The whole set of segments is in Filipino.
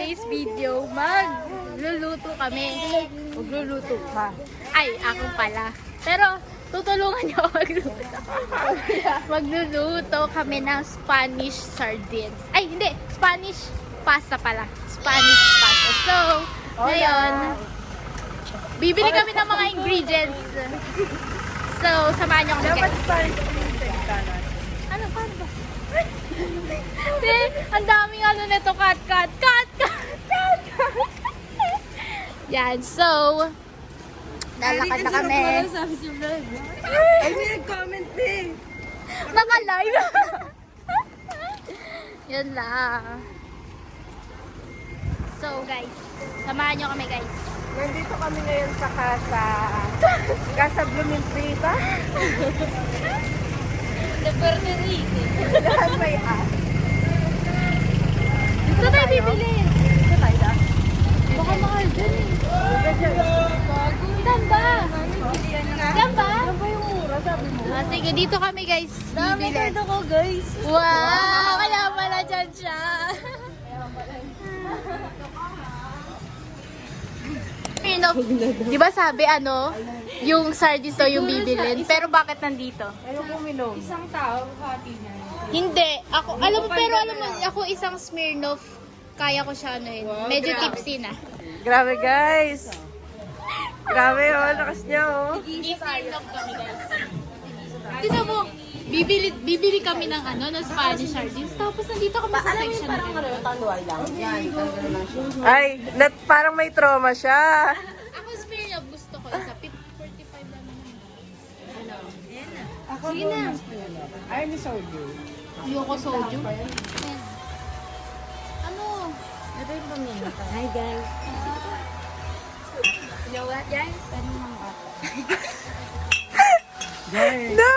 today's video, magluluto kami. Magluluto ka. Ay, ako pala. Pero, tutulungan niyo ako magluto. Magluluto kami ng Spanish sardines. Ay, hindi. Spanish pasta pala. Spanish pasta. So, ngayon, bibili kami ng mga ingredients. So, samahan niyo kami Dapat guys. Spanish salita natin. Ano, paano ba? Ang daming ano nito, cut. Yan, so, lalakad na kami. Ay, may nag-comment din. Naka-live. Yan lang. So, guys, samahan nyo kami, guys. Nandito kami ngayon sa Casa Blumentritt. The Puerto Rico. Lahat may Saan tayo bibili? Ito tayo na. Baka mahal dun eh. Saan ba? Saan ba? Ano ba yung mura, sabi mo? Sige, dito kami, guys. Dami Bibili. kayo ko, guys. Wow! Kaya pala dyan siya. Di ba sabi yung sardines daw yung bibilin? Pero bakit nandito? Ayaw ko minom. Hindi. Ako, alam mo, ako isang Smirnoff. Kaya ko siya medyo tipsy na. Grabe, guys. Grabe, lakas niya, I-Smirnoff kami, guys. Tignan mo, bibili kami ng ng Spanish sardines. Tapos nandito kami sa section na Ay, parang may trauma siya. Ako Smirnoff gusto ko isa. 45 lang naman. Ako sige na. Ay, ni soju. Ayoko soju. Ano? Ito yung pamilya. Hi, guys. You know what, guys? Guys. No!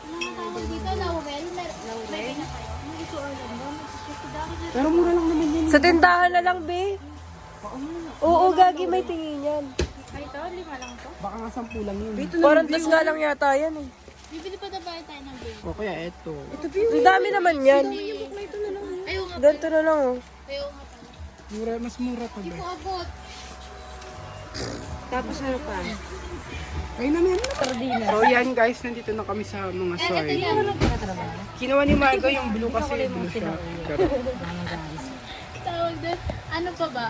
Yung mga tawag dito, laurel. Laurel? Hindi ko alam ba? Pero mura lang naman yan. Sa tindahan na lang, be. Oo, gagi, may tingin yan. Ay, ito, 5 lang to. Baka nga 10 lang yun. Parang tas nga lang yata yan eh. Bibili pa na ba tayo ng bill? O kaya eto. Ang dami naman yan. Ayaw nga Ganito na lang, oh. Ayaw nga pala. Mura, mas mura pa Hindi ba? ko abot. Tapos ano pa? Ay naman na tardina. So yan guys, nandito na kami sa mga Ito soy. yan. Kinuha ni Margo yung blue kasi blue siya. Charot. Tawag doon. Ano pa ba?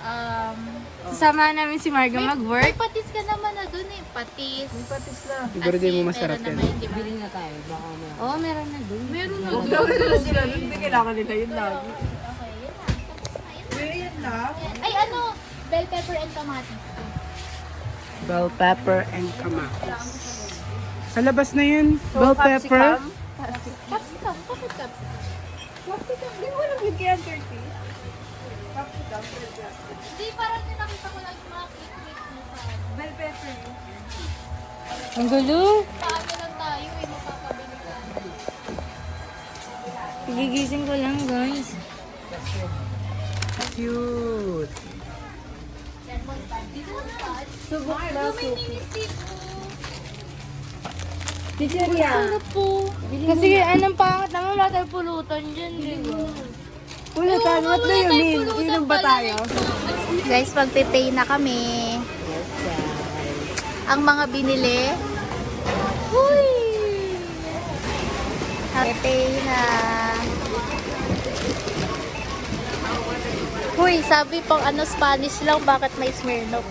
Sasama namin si Margo May patis ka naman na doon eh. Patis. Patis na. Siguro din mo masarap meron yan. naman, di ba? na tayo, baka meron. Oo, meron na dun. Meron na doon. Meron na sila dun. Hindi kailangan nila yun lagi. Okay, yan na. Tapos na, yan Yan na. na. Ay, bell pepper and kamatis. Bell pepper and kamatis. Sa labas na yun. Bell pepper. Capsicum. Bakit capsicum? Capsicum. Hindi mo alam yung kaya 30. Capsicum. Hindi, parang yung nakita ko lang yung mga cake na sa Bell pepper. Ang gulo. paano lang tayo eh, makakabili ka. Gigising ko lang, guys. Cute. Subok na May mini-stick po. Chicheria. Sarap po. Kasi anong pangit naman, wala tayong pulutan dyan, di ba? Pulutan, what do you mean? Inom ba tayo? Guys, magpe-pay na kami. Ang mga binili. Uy! Pay na. Uy, sabi pang Spanish lang, bakit may Smirnoff?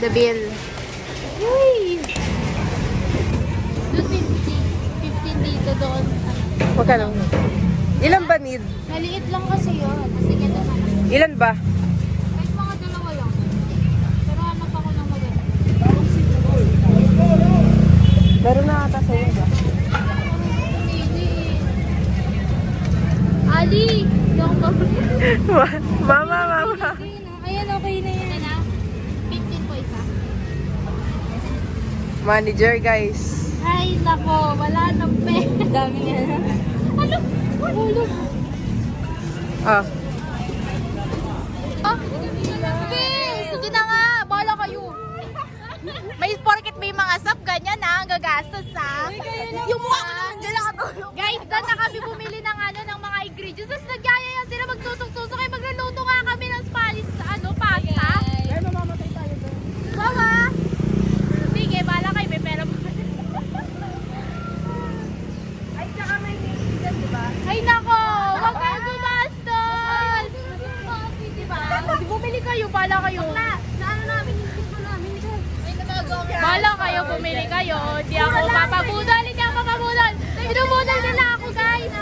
The bill. Uy! Doon 50. 15 dito doon. Magkano? Ilan ba need? Maliit lang kasi yun. Sige, ito na. Ilan ba? Kahit mga dalawa lang. Pero hanap ako ng maganda. Meron na ata sa'yo ba? Ali! Yung Mama, mama. Ayan, okay na yan. Ano na? 15 po isa. Manager, guys. Ay, nako. Wala nang pera. Dami niya. Ano? Hulog. Ah. Ah? Sige na nga. Bahala kayo. May porket may mga sap, ganyan ha, ang gagastos ha. Yung mukha ko naman dyan nakatulog. Guys, doon na kami bumili ng ng mga ingredients. Tapos nagyayaya sila magtusok-tusok. Kaya magluluto nga kami ng Spanish, pasta. Kaya mamamatay tayo doon. Mama! Sige, bala kayo, may pera mo. Ay, tsaka may baby dyan, di ba? Ay nako, wag kayo gumastos! Di bumili kayo, bala kayo. Naano namin, hindi ko namin. Bala kayo, bumili kayo. Hindi ako papabudol, hindi ako papabudol. Binubudol nila ako, guys.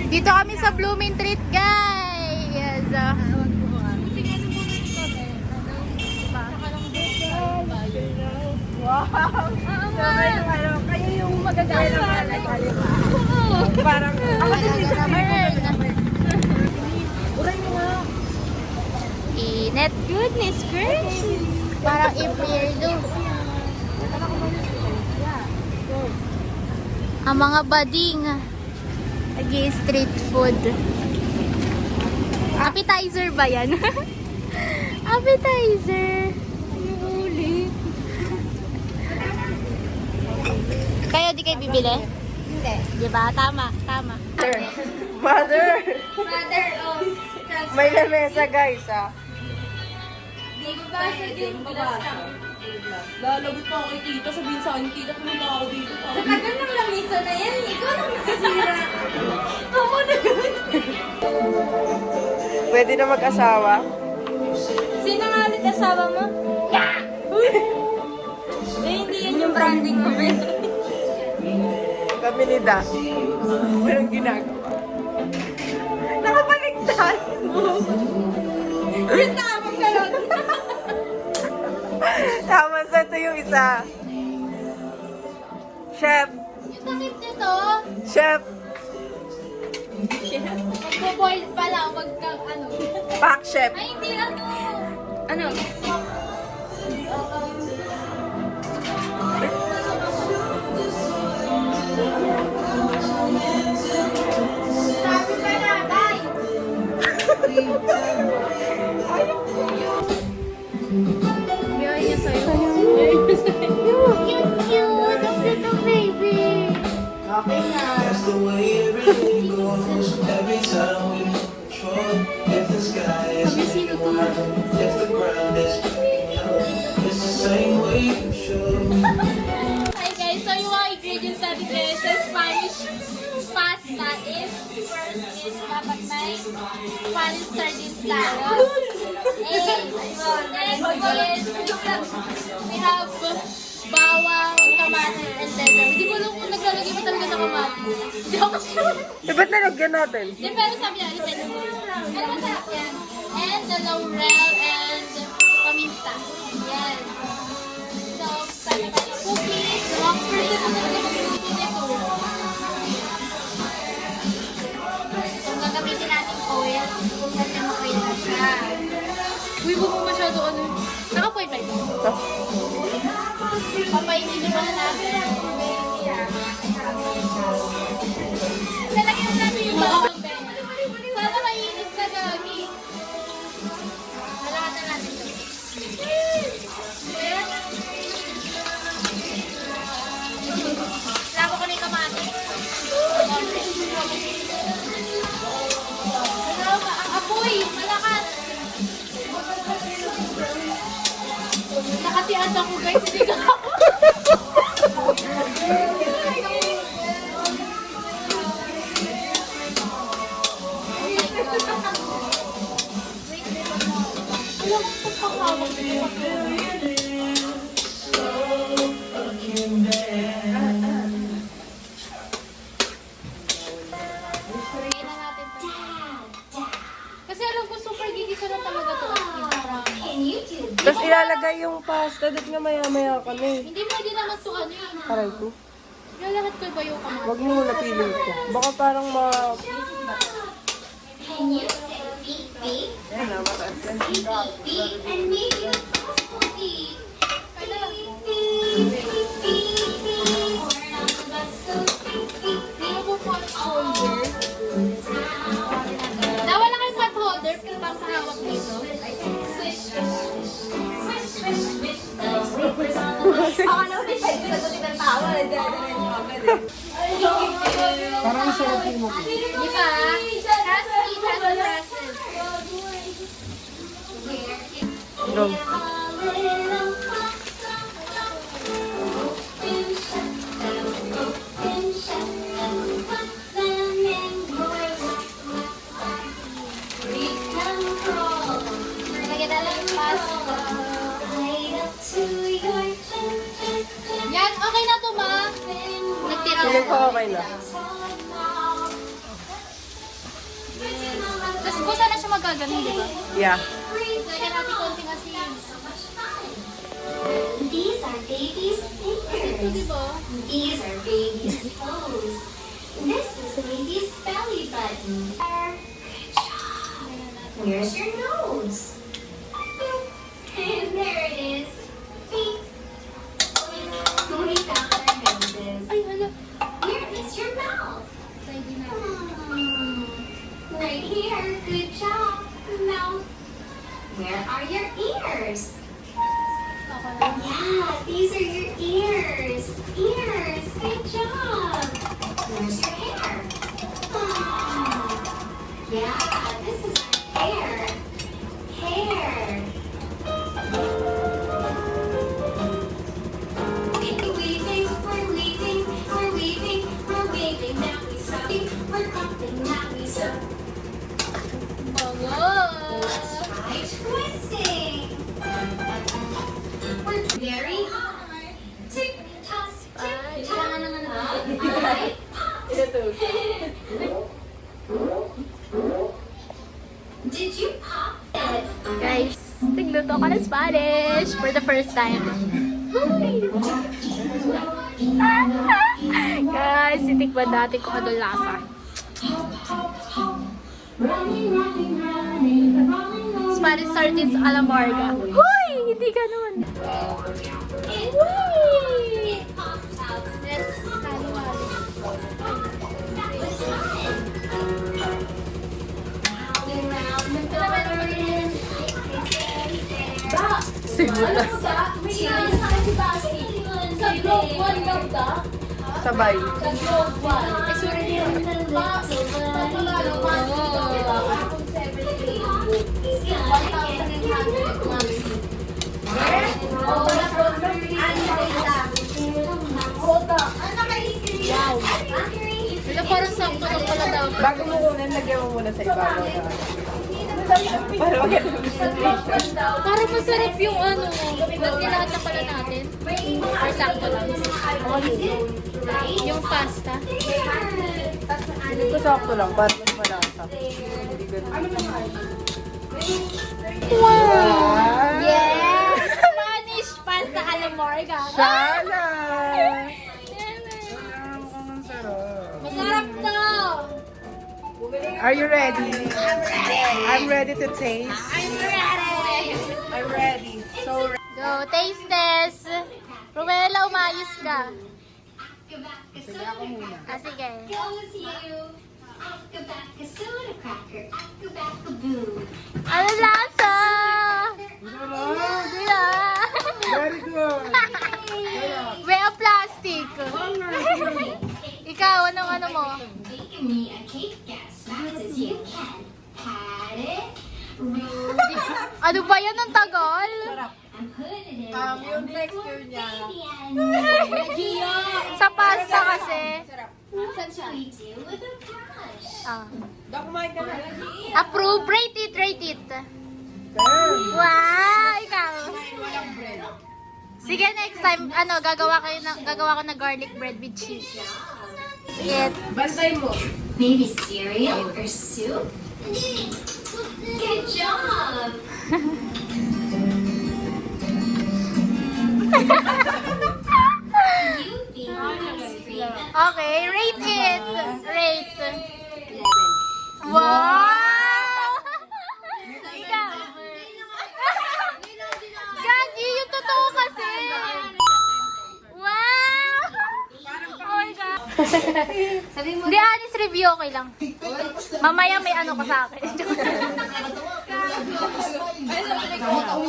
Dito kami sa Blooming Treat, guys. Yes. Kayo yung magagaya ng alay. Parang, ako din sa Uray mo nga. Init. Goodness gracious. Parang impyerno. Ang mga bading. Street food. Appetizer ba yan? Appetizer. Kayo di kayo bibili? Hindi. Diba? Tama, tama. Mother! Mother of May lamesa guys ah. Di ba sa din Lalagot pa ako kay tita, sabihin sa akin, tita, pumunta ako dito. Sa tagal ng lamisa na yan, ikaw nang nakasira. Ako na yun. Pwede na mag-asawa? Sino nga ulit asawa mo? Hindi yan yung branding mo, Ben. Kami ni Da. Walang ginagawa. Nakabaligtad! Yung tamang galon. Tama sa ito yung isa. Chef! Yung takip nito, Chef! magbo-boil pala, Pack chef! Ay, hindi Ano? Sabi pa na, day! Biyay niya sa'yo. Cute, cute! Ang little baby! Okay na. That's the way it really goes. Every time we lose control. If the sky is white, if the ground is yellow, it's the same way you show. Hi guys, so yung mga ingredients natin ngayon sa Spanish pasta is, first is dapat may Spanish sardines tayo. Next is, we have bawang, kamatis, and lemon. Hindi ko alam kung naglalagay pa talaga ng kamatis. Hindi ako sure. Eh, ba't nalagyan natin? Di, pero sabi niya, depende mo. Pero masarap yan. And the laurel and paminta. Yan. So, start na tayo. Cookies. Wrong person na talaga magluluto nito. So, gagamitin natin oil. Kasi ma-oil na siya. Uy, huwag mo masyado ano. Naka-point ba ito? Papainin naman natin. Lalagyan natin yung bawang, Ben. Sana mainit ka, Gagi. Lalagyan na natin ito. Ayan. Lako ko na yung kamatis. Ang apoy, malakas. Nakatian ako, guys. Hindi ka ako. Kasi alam ko super gigisa na talaga to. Tapos ilalagay yung pasta. Dahil nga maya-maya ka na eh. Hindi pwede naman to ano yun. Aray ko. Lalahat ko ba yung kamatis? Huwag mo muna piling ko. Baka parang ma... Yan na, mataas yan. Nawala kayong pot holder pang sa hawak dito. Go. Lagyan na lang yung pasta. Yan, okay na to, ma. Nagtira Feeling ko. ko okay na. Tapos busa na siya magkaganon, di ba? Yeah. Lagyan natin konting asin. These are baby's Ito, di fingers. ba? These are baby's toes. This is baby's belly button. Good job. Where's your nose? And there it is. Beep. We found our noses. Ay, hala. Where is your mouth? Side na. Right here. Good job. Mouth. Where are your ears? Ako na. Yeah, these are your ears. Ears. Good job. Where's your hair? Oh. Yeah, this is our hair. Hair. Weaving, we're weaving, we're weaving, we're weaving. Now we sew. We're pumping, now we sew. Try twisting. We're very hard. Tick tock, tick tock. Up, pop. Did you pop it? Guys, tigluto ko ng Spanish for the first time. Guys, titikman natin kung ano lasa. Spanish sardines a la marga. Hoy! Hindi ganun. Uy! It pops out. Let's halo-halo. Sabay. Wow. Wala, parang sakto lang pala daw. Bago mo kunin, lagyan mo muna sa ibabaw. Para Parang masarap yung ano. Ba't nilata pala natin? Or sakto lang? Yung pasta. Hindi ko sakto lang, para mas malasa. Hindi ganun. Wow! Yes! Spanish pasta a la marga. Shala! Mukhang sarap. Masarap to! Are you ready? I'm ready to taste. I'm ready! I'm ready. So ready. Go, taste test! Ruela, umayos ka. Ah, sige. Goes you. Acca-bacca soda cracker. Acca-bacca boo. Ano lasa? Sarap! Bila. Very good! May plastic. Ikaw, anong ano mo? Bake me a cake as fast as you can. Pat it. Roll it. Ano ba yan ang tagal? And put it in yung texture niya. Sa pasta kasi. What do we do with a brush? Ah. Kumain ka na. Approve. Rate it, rate it. Wow, ikaw. Sige, next time, ano, gagawa ko ng garlic bread with cheese. Sige. Bantay mo. Maybe cereal or soup? Good job! You being hungry. Okay, rate it. Rate. Wow! Ikaw. Gagi, yung totoo kasi. Wow! Oh my God. Hindi, honest review, okay lang. Mamaya may ano ka sa akin.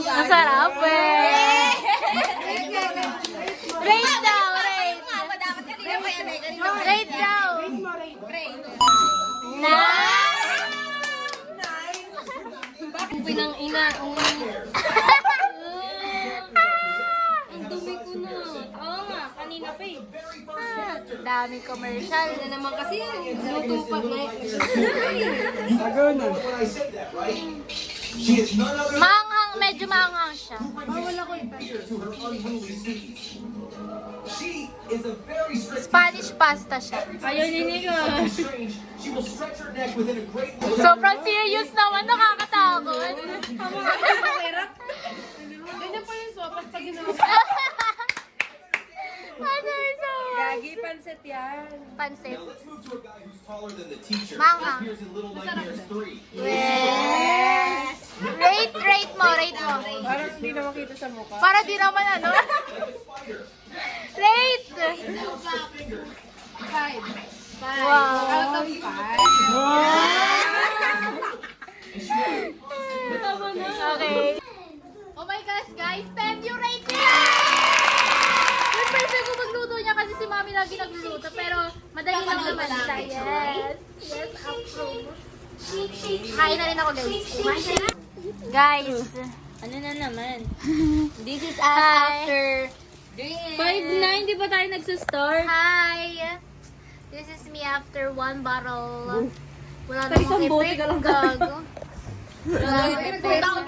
Masarap eh. Rate daw, rate. Rate daw. Nine. Pinang ina. kanina pa eh. Daming commercial. Ano naman kasi, lutupat na eh. Agaw na. When I said that, right? She is none other Maanghang, medyo maanghang siya. than here to her unruly steeds. She is a very strict Spanish pasta siya. Ayaw ninigo. strange. She will stretch her neck within a great Sobrang serious naman, nakakatakot. Ganyan pa yung sopas pag ginawa. Ano yung sawa? Gagi, pansit yan. Pansit. Let's move to a guy who's taller than the teacher. Manga. Appears in Little Nightmares 3. Yes. Rate mo. Parang hindi na makita sa mukha. Para di naman ano. Rate. 5. Wow. Out of 5. Okay. Oh my gosh, guys. 10 yung rate niya! Yung person ko magluto niya kasi si mami lagi nagluluto. Pero madali lang naman siya. Yes. Yes, approve. Kain na rin ako, guys. Guys. Ano na naman? This is after 5-9, di ba tayo nagsistart? Hi! This is me after 1 bottle. Wala Tayo isang namang bote effect, ka lang. gago. Wala namang effect. Ang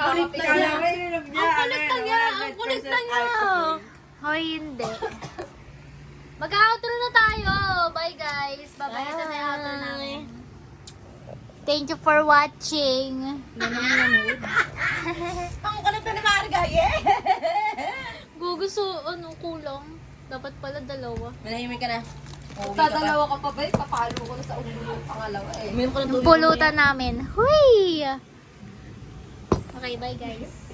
kulit na niya! Hoy, hindi. Mag-outro na tayo! Bye, guys! Bye-bye. Ito na yung outro namin. Thank you for watching. Ang kulit na ni Marga, yeah! Gugusto, ano, kulang. Dapat pala dalawa. Manahimik ka na. Dadalawa ka pa ba? Papalo ko na sa ulo ng pangalawa eh. Meron ka na tubig. Pulutan namin. Huy! Okay, bye, guys.